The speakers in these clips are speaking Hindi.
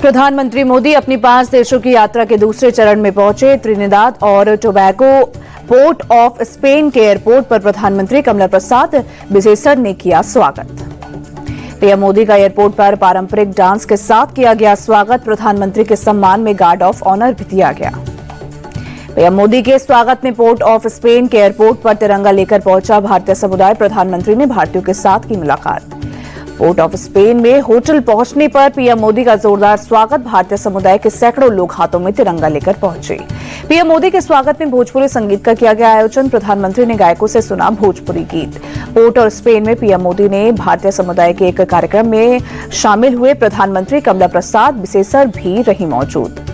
प्रधानमंत्री मोदी अपनी 5 देशों की यात्रा के दूसरे चरण में पहुंचे। त्रिनिदाद और टोबैगो पोर्ट ऑफ स्पेन के एयरपोर्ट पर प्रधानमंत्री कमला प्रसाद बिसेसर ने किया स्वागत। पीएम मोदी का एयरपोर्ट पर पारंपरिक डांस के साथ किया गया स्वागत। प्रधानमंत्री के सम्मान में गार्ड ऑफ ऑनर भी दिया गया। पीएम मोदी के स्वागत में पोर्ट ऑफ स्पेन के एयरपोर्ट पर तिरंगा लेकर पहुंचा भारतीय समुदाय। प्रधानमंत्री ने भारतीयों के साथ की मुलाकात। पोर्ट ऑफ स्पेन में होटल पहुंचने पर पीएम मोदी का जोरदार स्वागत। भारतीय समुदाय के सैकड़ों लोग हाथों में तिरंगा लेकर पहुंचे। पीएम मोदी के स्वागत में भोजपुरी संगीत का किया गया आयोजन। प्रधानमंत्री ने गायकों से सुना भोजपुरी गीत। पोर्ट और स्पेन में पीएम मोदी ने भारतीय समुदाय के एक कार्यक्रम में शामिल हुए। प्रधानमंत्री कमला प्रसाद बिसेसर भी रही मौजूद।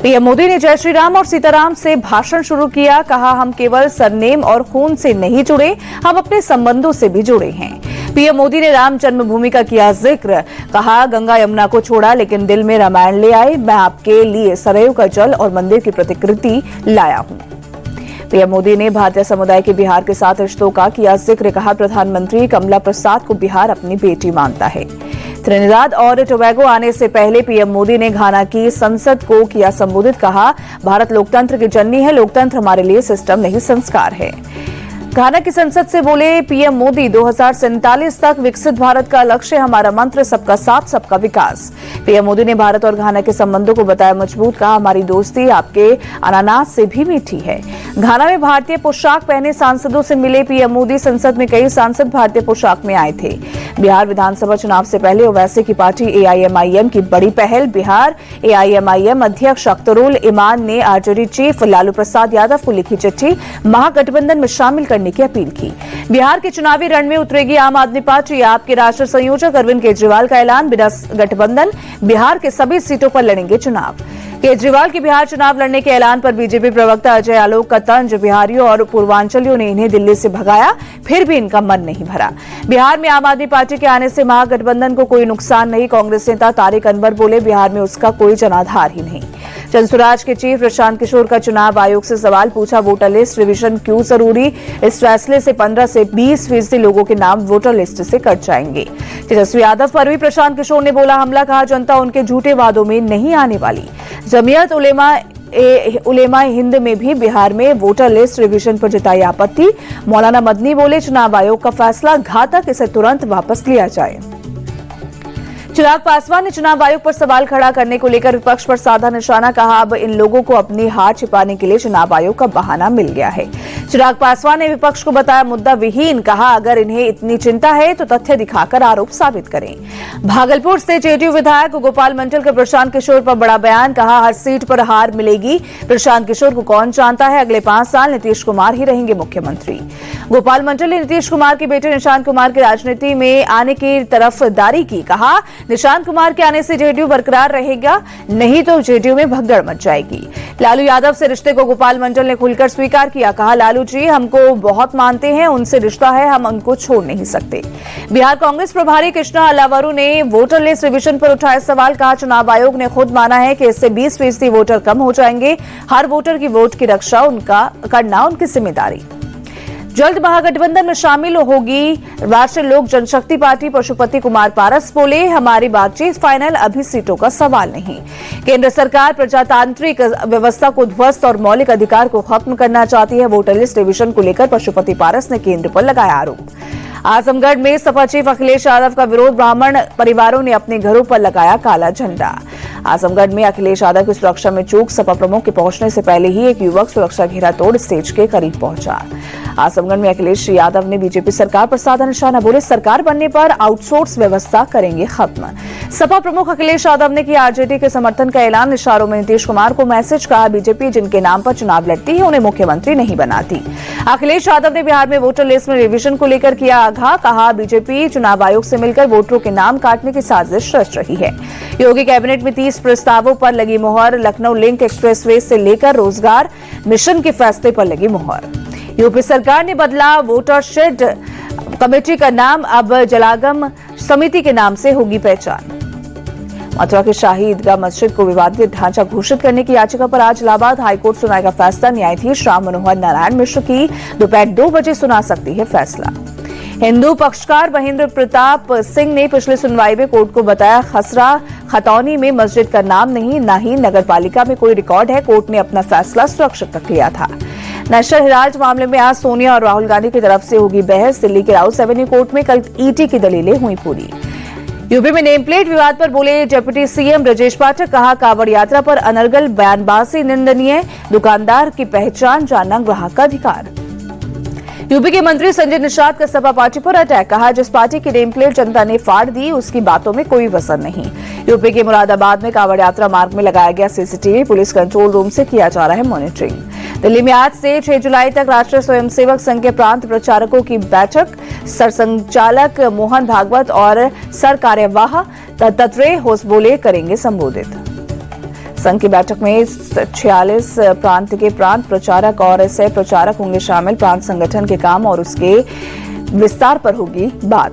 पीएम मोदी ने जय श्री राम और सीताराम से भाषण शुरू किया। कहा, हम केवल सरनेम और खून से नहीं जुड़े, हम अपने संबंधों से भी जुड़े हैं। पीएम मोदी ने राम जन्मभूमि का किया जिक्र। कहा, गंगा यमुना को छोड़ा लेकिन दिल में रामायण ले आए। मैं आपके लिए सरयू का जल और मंदिर की प्रतिकृति लाया हूं। पीएम मोदी ने भारतीय समुदाय के बिहार के साथ रिश्तों का किया जिक्र। कहा, प्रधानमंत्री कमला प्रसाद को बिहार अपनी बेटी मानता है। त्रिनिदाद और टोबैगो आने से पहले पीएम मोदी ने घाना की संसद को किया संबोधित। कहा, भारत लोकतंत्र की जननी है। लोकतंत्र हमारे लिए सिस्टम नहीं संस्कार है। घाना की संसद से बोले पीएम मोदी, 2047 तक विकसित भारत का लक्ष्य, हमारा मंत्र सबका साथ सबका विकास। पीएम मोदी ने भारत और घाना के संबंधों को बताया मजबूत। कहा, हमारी दोस्ती आपके अनानास से भी मीठी है। घाना में भारतीय पोशाक पहने सांसदों से मिले पीएम मोदी। संसद में कई सांसद भारतीय पोशाक में आए थे। बिहार विधानसभा चुनाव से पहले ओवैसी की पार्टी एआईएमआईएम की बड़ी पहल। बिहार एआईएमआईएम अध्यक्ष अख्तरुल इमान ने आरजेडी चीफ लालू प्रसाद यादव को लिखी चिट्ठी महागठबंधन में शामिल करने की अपील की। बिहार के चुनावी रण में उतरेगी आम आदमी पार्टी। आप के राष्ट्रीय संयोजक अरविंद केजरीवाल का ऐलान, बिना गठबंधन बिहार के सभी सीटों पर लड़ेंगे चुनाव। केजरीवाल की बिहार चुनाव लड़ने के ऐलान पर बीजेपी प्रवक्ता अजय आलोक का तंज। बिहारियों और पूर्वांचलियों ने इन्हें दिल्ली से भगाया, फिर भी इनका मन नहीं भरा। बिहार में आम आदमी पार्टी के आने से महागठबंधन को कोई नुकसान नहीं। कांग्रेस नेता तारिक अनवर बोले, बिहार में उसका कोई जनाधार ही नहीं। जनसुराज के चीफ प्रशांत किशोर का चुनाव आयोग से सवाल पूछा, वोटर लिस्ट रिवीजन क्यों जरूरी? इस फैसले से 15 से 20% लोगों के नाम वोटर लिस्ट से कट जाएंगे। तेजस्वी यादव पर भी प्रशांत किशोर ने बोला हमला। कहा, जनता उनके झूठे वादों में नहीं आने वाली। जमीयत उलेमा हिंद में भी बिहार में वोटर लिस्ट रिवीजन पर जताई आपत्ति। मौलाना मदनी बोले, चुनाव आयोग का फैसला घातक, इसे तुरंत वापस लिया जाए। चिराग पासवान ने चुनाव आयोग पर सवाल खड़ा करने को लेकर विपक्ष पर साधा निशाना। कहा, अब इन लोगों को अपनी हार छिपाने के लिए चुनाव आयोग का बहाना मिल गया है। चिराग पासवान ने विपक्ष को बताया मुद्दा विहीन। कहा, अगर इन्हें इतनी चिंता है तो तथ्य दिखाकर आरोप साबित करें। भागलपुर से जेडीयू विधायक गोपाल मंडल का प्रशांत किशोर पर बड़ा बयान। कहा, हर सीट पर हार मिलेगी। प्रशांत किशोर को कौन जानता है, अगले 5 साल नीतीश कुमार ही रहेंगे मुख्यमंत्री। गोपाल मंडल ने नीतीश कुमार के बेटे निशांत कुमार की राजनीति में आने की तरफदारी की। कहा, निशांत कुमार के आने से जेडीयू बरकरार रहेगा, नहीं तो जेडीयू में भगदड़ मच जाएगी। लालू यादव से रिश्ते को गोपाल मंडल ने खुलकर स्वीकार किया। कहा, लालू जी हमको बहुत मानते हैं, उनसे रिश्ता है, हम उनको छोड़ नहीं सकते। बिहार कांग्रेस प्रभारी कृष्णा अलावरू ने वोटर लिस्ट रिवीजन पर उठाए सवाल। कहा, चुनाव आयोग ने खुद माना है कि इससे 20% वोटर कम हो जाएंगे। हर वोटर की वोट की रक्षा करना उनकी जिम्मेदारी। जल्द महागठबंधन में शामिल होगी राष्ट्रीय लोक जनशक्ति पार्टी। पशुपति कुमार पारस बोले, हमारी बातचीत फाइनल, अभी सीटों का सवाल नहीं। केंद्र सरकार प्रजातांत्रिक व्यवस्था को ध्वस्त और मौलिक अधिकार को खत्म करना चाहती है। वोटर लिस्ट रिवीजन को लेकर पशुपति पारस ने केंद्र पर लगाया आरोप। आजमगढ़ में सपा चीफ अखिलेश यादव का विरोध। ब्राह्मण परिवारों ने अपने घरों पर लगाया काला झंडा। आजमगढ़ में अखिलेश यादव की सुरक्षा में चूक। सपा प्रमुख के पहुंचने से पहले ही एक युवक सुरक्षा घेरा तोड़ स्टेज के करीब पहुंचा। आजमगढ़ में अखिलेश यादव ने बीजेपी सरकार पर साधा निशाना। बोले, सरकार बनने पर आउटसोर्स व्यवस्था करेंगे खत्म। सपा प्रमुख अखिलेश यादव ने किया आरजेडी के समर्थन का ऐलान। इशारों में नीतीश कुमार को मैसेज। कहा, बीजेपी जिनके नाम पर चुनाव लड़ती है उन्हें मुख्यमंत्री नहीं बनाती। अखिलेश यादव ने बिहार में वोटर लिस्ट में रिवीजन को लेकर किया आगाह। कहा, बीजेपी चुनाव आयोग से मिलकर वोटरों के नाम काटने की साजिश रच रही है। योगी कैबिनेट में 30 प्रस्तावों पर लगी मुहर। लखनऊ लिंक एक्सप्रेसवे से लेकर रोजगार मिशन के फैसले पर लगी मुहर। यूपी सरकार ने बदला वोटर शेड कमेटी का नाम, अब जलागम समिति के नाम से होगी पहचान। मथुरा के शाही ईदगाह मस्जिद को विवादित ढांचा घोषित करने की याचिका पर आज इलाहाबाद हाईकोर्ट सुनाएगा फैसला। न्यायाधीश राम मनोहर नारायण मिश्र की दोपहर 2 बजे सुना सकती है फैसला। हिंदू पक्षकार महेंद्र प्रताप सिंह ने पिछली सुनवाई में कोर्ट को बताया खसरा खतौनी में मस्जिद का नाम नहीं, न ही नगरपालिका में कोई रिकॉर्ड है। कोर्ट ने अपना फैसला सुरक्षित रख लिया था। नेशनल हेराल्ड मामले में आज सोनिया और राहुल गांधी की तरफ से होगी बहस। दिल्ली के राउस एवेन्यू कोर्ट में कल ईडी की दलीलें हुई पूरी। यूपी में नेम प्लेट विवाद पर बोले डिप्टी सीएम ब्रजेश पाठक, कहा कांवड़ यात्रा पर अनर्गल बयानबाजी निंदनीय, दुकानदार की पहचान जानना ग्राहक का अधिकार। यूपी के मंत्री संजय निषाद का सपा पार्टी पर अटैक, कहा जिस पार्टी की नेम प्लेट जनता ने फाड़ दी उसकी बातों में कोई वजन नहीं। यूपी के मुरादाबाद में कांवड़ यात्रा मार्ग में लगाया गया सीसीटीवी, पुलिस कंट्रोल रूम से किया जा रहा है मॉनिटरिंग। दिल्ली में आज से 6 जुलाई तक राष्ट्रीय स्वयंसेवक संघ के प्रांत प्रचारकों की बैठक। सरसंघचालक मोहन भागवत और सर कार्यवाह दत्तात्रेय होसबोले करेंगे संबोधित। संघ की बैठक में 46 प्रांत के प्रांत प्रचारक और सह प्रचारक होंगे शामिल। प्रांत संगठन के काम और उसके विस्तार पर होगी बात।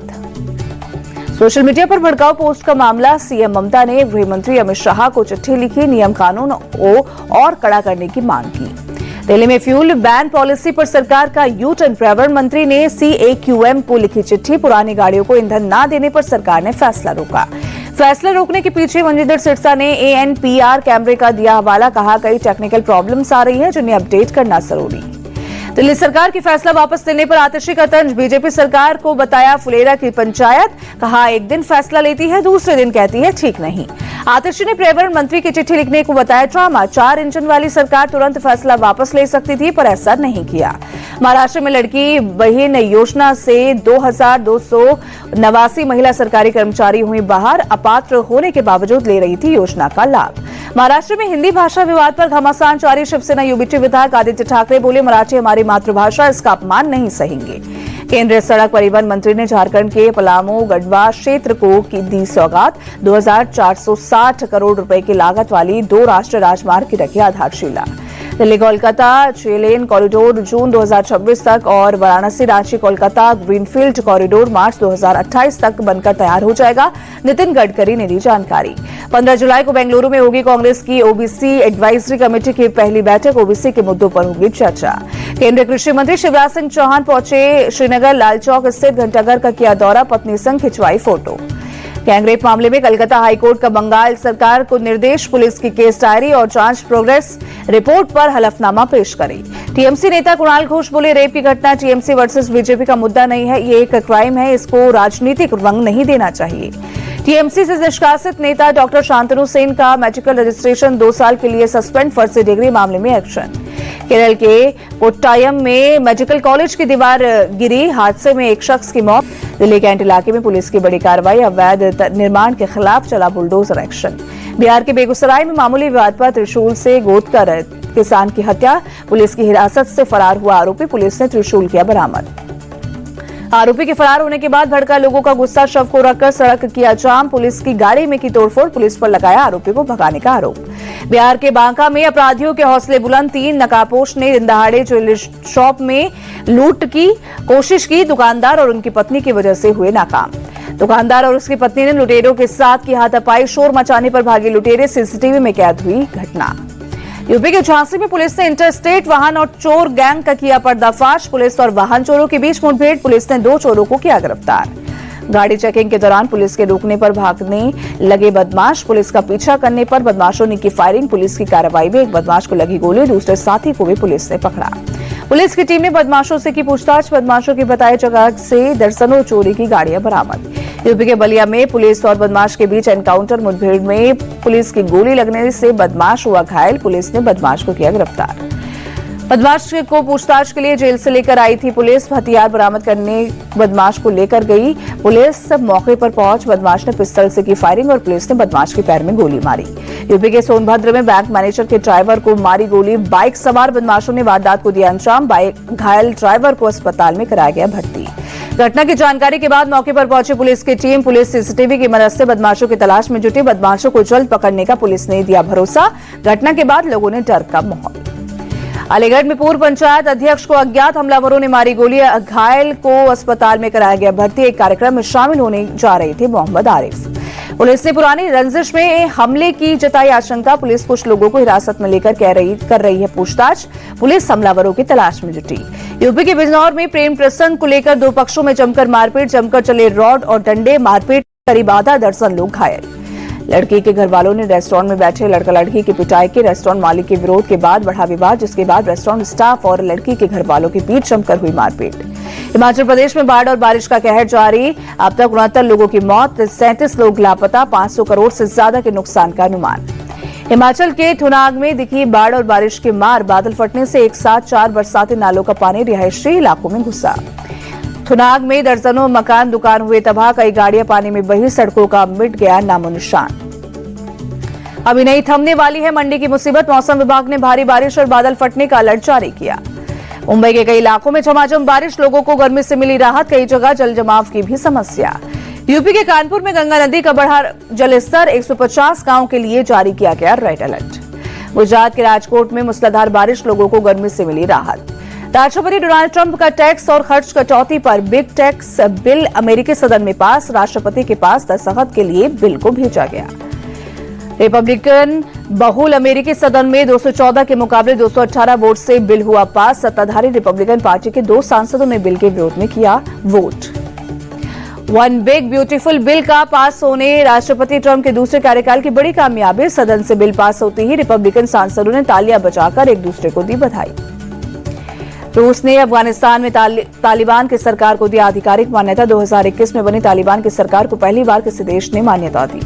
सोशल मीडिया पर भड़काऊ पोस्ट का मामला, सीएम ममता ने गृह मंत्री अमित शाह को चिट्ठी लिखी, नियम कानून को और कड़ा करने की मांग की। दिल्ली में फ्यूल बैन पॉलिसी पर सरकार का यू टर्न, पर्यावरण मंत्री ने CAQM को लिखी चिट्ठी। पुरानी गाड़ियों को ईंधन न देने पर सरकार ने फैसला रोका। फैसला रोकने के पीछे मंजिंदर सिरसा ने ANPR कैमरे का दिया हवाला, कहा कई टेक्निकल प्रॉब्लम्स आ रही है जिन्हें अपडेट करना जरूरी। दिल्ली सरकार की फैसला वापस लेने पर आतिशी का तंज, बीजेपी सरकार को बताया फुलेरा की पंचायत, कहा एक दिन फैसला लेती है दूसरे दिन कहती है ठीक नहीं। आतिशी ने पर्यावरण मंत्री की चिट्ठी लिखने को बताया ड्रामा, 4 इंजन वाली सरकार तुरंत फैसला वापस ले सकती थी पर ऐसा नहीं किया। महाराष्ट्र में लड़की बहन योजना से 2289 महिला सरकारी कर्मचारी हुई बाहर, अपात्र होने के बावजूद ले रही थी योजना का लाभ। महाराष्ट्र में हिंदी भाषा विवाद पर घमासान जारी, शिवसेना यूबीटी विधायक आदित्य ठाकरे बोले मराठी हमारी मातृभाषा, इसका अपमान नहीं सहेंगे। केंद्रीय सड़क परिवहन मंत्री ने झारखंड के पलामू गढ़वा क्षेत्र को की दी सौगात, 2460 करोड़ रुपए की लागत वाली 2 राष्ट्रीय राजमार्ग की रखी आधारशिला। दिल्ली कोलकाता 6 लेन कॉरिडोर जून 2026 तक और वाराणसी रांची कोलकाता ग्रीनफील्ड कॉरिडोर मार्च 2028 तक बनकर तैयार हो जाएगा, नितिन गडकरी ने दी जानकारी। 15 जुलाई को बेंगलुरु में होगी कांग्रेस की ओबीसी एडवाइजरी कमेटी की पहली बैठक, ओबीसी के मुद्दों पर होगी चर्चा। केंद्रीय कृषि मंत्री शिवराज सिंह चौहान पहुंचे श्रीनगर, लालचौक स्थित घंटाघर का किया दौरा, पत्नी संग खिंचवाई फोटो। गैंगरेप मामले में कलकत्ता हाईकोर्ट का बंगाल सरकार को निर्देश, पुलिस की केस डायरी और जांच प्रोग्रेस रिपोर्ट पर हलफनामा पेश करें। टीएमसी नेता कुणाल घोष बोले रेप की घटना टीएमसी वर्सेस बीजेपी का मुद्दा नहीं है, ये एक क्राइम है, इसको राजनीतिक रंग नहीं देना चाहिए। टीएमसी से निष्कासित नेता डॉक्टर शांतनु सेन का मेडिकल रजिस्ट्रेशन 2 साल के लिए सस्पेंड, फर्जी डिग्री मामले में एक्शन। केरल के कोट्टायम में मेडिकल कॉलेज की दीवार गिरी, हादसे में एक शख्स की मौत। दिल्ली कैंट इलाके में पुलिस की बड़ी कार्रवाई, अवैध निर्माण के खिलाफ चला बुलडोजर एक्शन। बिहार के बेगूसराय में मामूली विवाद पर त्रिशूल से गोदकर किसान की हत्या, पुलिस की हिरासत से फरार हुआ आरोपी, पुलिस ने त्रिशूल किया बरामद। आरोपी के फरार होने के बाद भड़का लोगों का गुस्सा, शव को रखकर सड़क किया जाम, पुलिस की गाड़ी में की तोड़फोड़, पुलिस पर लगाया आरोपी को भगाने का आरोप। बिहार के बांका में अपराधियों के हौसले बुलंद, 3 नकाबपोश ने दिन दहाड़े ज्वेलरी शॉप में लूट की कोशिश की, दुकानदार और उनकी पत्नी की वजह से हुए नाकाम। दुकानदार और उसकी पत्नी ने लुटेरों के साथ की हाथापाई, शोर मचाने पर भागे लुटेरे, सीसीटीवी में कैद हुई घटना। यूपी के झांसी में पुलिस ने इंटरस्टेट वाहन और चोर गैंग का किया पर्दाफाश, पुलिस और वाहन चोरों के बीच मुठभेड़, पुलिस ने 2 चोरों को किया गिरफ्तार। गाड़ी चेकिंग के दौरान पुलिस के रोकने पर भागने लगे बदमाश, पुलिस का पीछा करने पर बदमाशों ने की फायरिंग, पुलिस की कार्रवाई में एक बदमाश को लगी गोली, दूसरे साथी को भी पुलिस ने पकड़ा। पुलिस की टीम ने बदमाशों से की पूछताछ, बदमाशों की बताए जगह से दर्जनों चोरी की गाड़ियां बरामद। यूपी के बलिया में पुलिस और बदमाश के बीच एनकाउंटर, मुठभेड़ में पुलिस की गोली लगने से बदमाश हुआ घायल, पुलिस ने बदमाश को किया गिरफ्तार। बदमाश को पूछताछ के लिए जेल से लेकर आई थी पुलिस, हथियार बरामद करने बदमाश को लेकर गई पुलिस, मौके पर पहुंच बदमाश ने पिस्टल से की फायरिंग और पुलिस ने बदमाश के पैर में गोली मारी। यूपी के सोनभद्र में बैंक मैनेजर के ड्राइवर को मारी गोली, बाइक सवार बदमाशों ने वारदात को दिया अंजाम, घायल ड्राइवर को अस्पताल में कराया गया भर्ती। घटना की जानकारी के बाद मौके पर पहुंची पुलिस की टीम, पुलिस सीसीटीवी की मदद से बदमाशों की तलाश में जुटी, बदमाशों को जल्द पकड़ने का पुलिस ने दिया भरोसा। घटना के बाद लोगों ने डर का माहौल। अलीगढ़ में पूर्व पंचायत अध्यक्ष को अज्ञात हमलावरों ने मारी गोली, घायल को अस्पताल में कराया गया भर्ती। एक कार्यक्रम में शामिल होने जा रहे थे मोहम्मद आरिफ। पुलिस ने पुरानी रंजिश में हमले की जताई आशंका, पुलिस कुछ लोगों को हिरासत में लेकर कर रही है पूछताछ, पुलिस हमलावरों की तलाश में जुटी। यूपी के बिजनौर में प्रेम प्रसंग को लेकर 2 पक्षों में जमकर मारपीट, जमकर चले रॉड और डंडे, मारपीट करीब आधा दर्जन लोग घायल। लड़की के घर वालों ने रेस्टोरेंट में बैठे लड़का लड़की की पिटाई की। रेस्टोरेंट मालिक के विरोध के बाद बढ़ा विवाद, जिसके बाद रेस्टोरेंट स्टाफ और लड़की के घर वालों के बीच जमकर हुई मारपीट। हिमाचल प्रदेश में बाढ़ और बारिश का कहर जारी। अब तक 69 लोगों की मौत, 37 लोग लापता, 500 करोड़ से ज्यादा के नुकसान का अनुमान। हिमाचल के थुनाग में दिखी बाढ़ और बारिश की मार। बादल फटने से एक साथ 4 बरसाती नालों का पानी रिहायशी इलाकों में घुसा। थुनाग में दर्जनों मकान दुकान हुए तबाह, कई गाड़ियां पानी में बही, सड़कों का मिट गया नामो निशान। अभी नहीं थमने वाली है मंडी की मुसीबत। मौसम विभाग ने भारी बारिश और बादल फटने का अलर्ट जारी किया। मुंबई के कई इलाकों में झमाझम बारिश, लोगों को गर्मी से मिली राहत, कई जगह जल जमाव की भी समस्या। यूपी के कानपुर में गंगा नदी का बढ़ा जलस्तर, 150 गांवों के लिए जारी किया गया रेड अलर्ट। गुजरात के राजकोट में मूसलाधार बारिश, लोगों को गर्मी से मिली राहत। राष्ट्रपति डोनाल्ड ट्रंप का टैक्स और खर्च कटौती पर बिग टैक्स बिल अमेरिकी सदन में पास। राष्ट्रपति के पास दस्तखत के लिए बिल को भेजा गया। रिपब्लिकन बहुल अमेरिकी सदन में 214 के मुकाबले 218 वोट से बिल हुआ पास। सत्ताधारी रिपब्लिकन पार्टी के 2 सांसदों ने बिल के विरोध में किया vote. One big beautiful bill का पास होने राष्ट्रपति ट्रंप के दूसरे कार्यकाल की बड़ी कामयाबी। सदन से बिल पास होते ही रिपब्लिकन सांसदों ने तालियां बजाकर एक दूसरे को दी बधाई। रूस ने अफगानिस्तान में तालिबान की सरकार को दिया आधिकारिक मान्यता। 2021 में बनी तालिबान की सरकार को पहली बार किसी देश ने मान्यता दी।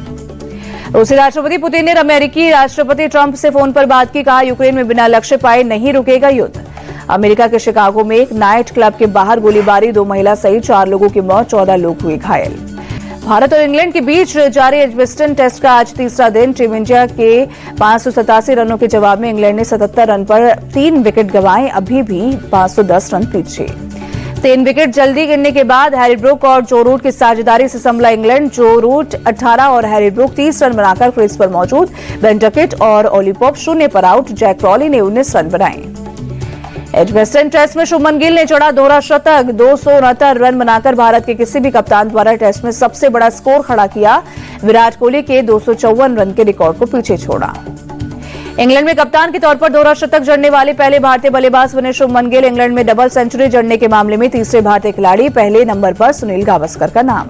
रूसी राष्ट्रपति पुतिन ने अमेरिकी राष्ट्रपति ट्रंप से फोन पर बात की। कहा, यूक्रेन में बिना लक्ष्य पाए नहीं रुकेगा युद्ध। अमेरिका के शिकागो में एक नाइट क्लब के बाहर गोलीबारी, 2 महिला सहित 4 लोगों की मौत, 14 लोग हुए घायल। भारत और इंग्लैंड के बीच जारी एजबेस्टन टेस्ट का आज तीसरा दिन। टीम इंडिया के 587 रनों के जवाब में इंग्लैंड ने 77 रन पर 3 विकेट गंवाए, अभी भी 510 रन पीछे। 3 विकेट जल्दी गिरने के बाद हैरी ब्रूक और जो रूट की साझेदारी से संभला इंग्लैंड। जो रूट 18 और हैरी ब्रूक 30 रन बनाकर क्रीज पर मौजूद। बेन डकेट और ओली पॉप 0 पर आउट। जैक क्रॉली ने 19 रन बनाए। एजबेस्टन टेस्ट में शुभमन गिल ने जोड़ा दोहरा शतक। 269 रन बनाकर भारत के किसी भी कप्तान द्वारा टेस्ट में सबसे बड़ा स्कोर खड़ा किया। विराट कोहली के 254 रन के रिकॉर्ड को पीछे छोड़ा। इंग्लैंड में कप्तान के तौर पर दोहरा शतक जड़ने वाले पहले भारतीय बल्लेबाज बने शुभमन गिल। इंग्लैंड में डबल सेंचुरी जड़ने के मामले में तीसरे भारतीय खिलाड़ी। पहले नंबर पर सुनील गावस्कर का नाम।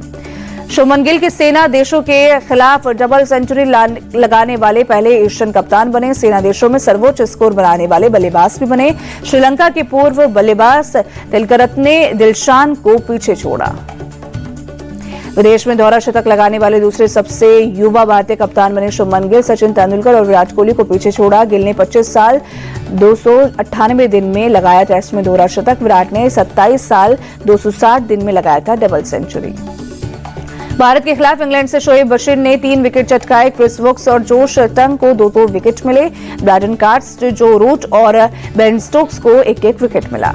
शुभमन गिल के सेना देशों के खिलाफ डबल सेंचुरी लगाने वाले पहले एशियन कप्तान बने। सेना देशों में सर्वोच्च स्कोर बनाने वाले बल्लेबाज भी बने। श्रीलंका के पूर्व बल्लेबाज तिलकरत्ने ने दिलशान को पीछे छोड़ा। विदेश में दोहरा शतक लगाने वाले दूसरे सबसे युवा भारतीय कप्तान बने शुभमन गिल। सचिन तेंदुलकर और विराट कोहली को पीछे छोड़ा। गिल ने 25 साल 298 दिन में लगाया टेस्ट में दोहरा शतक। विराट ने 27 साल 260 दिन में लगाया था डबल सेंचुरी। भारत के खिलाफ इंग्लैंड से शोएब बशीर ने 3 विकेट चटकाए। क्रिस वुक्स और जोश टंग को 2-2 विकेट मिले। ब्रैडन कार्ट्स, जो रूट और बेन स्टोक्स को 1-1 विकेट मिला।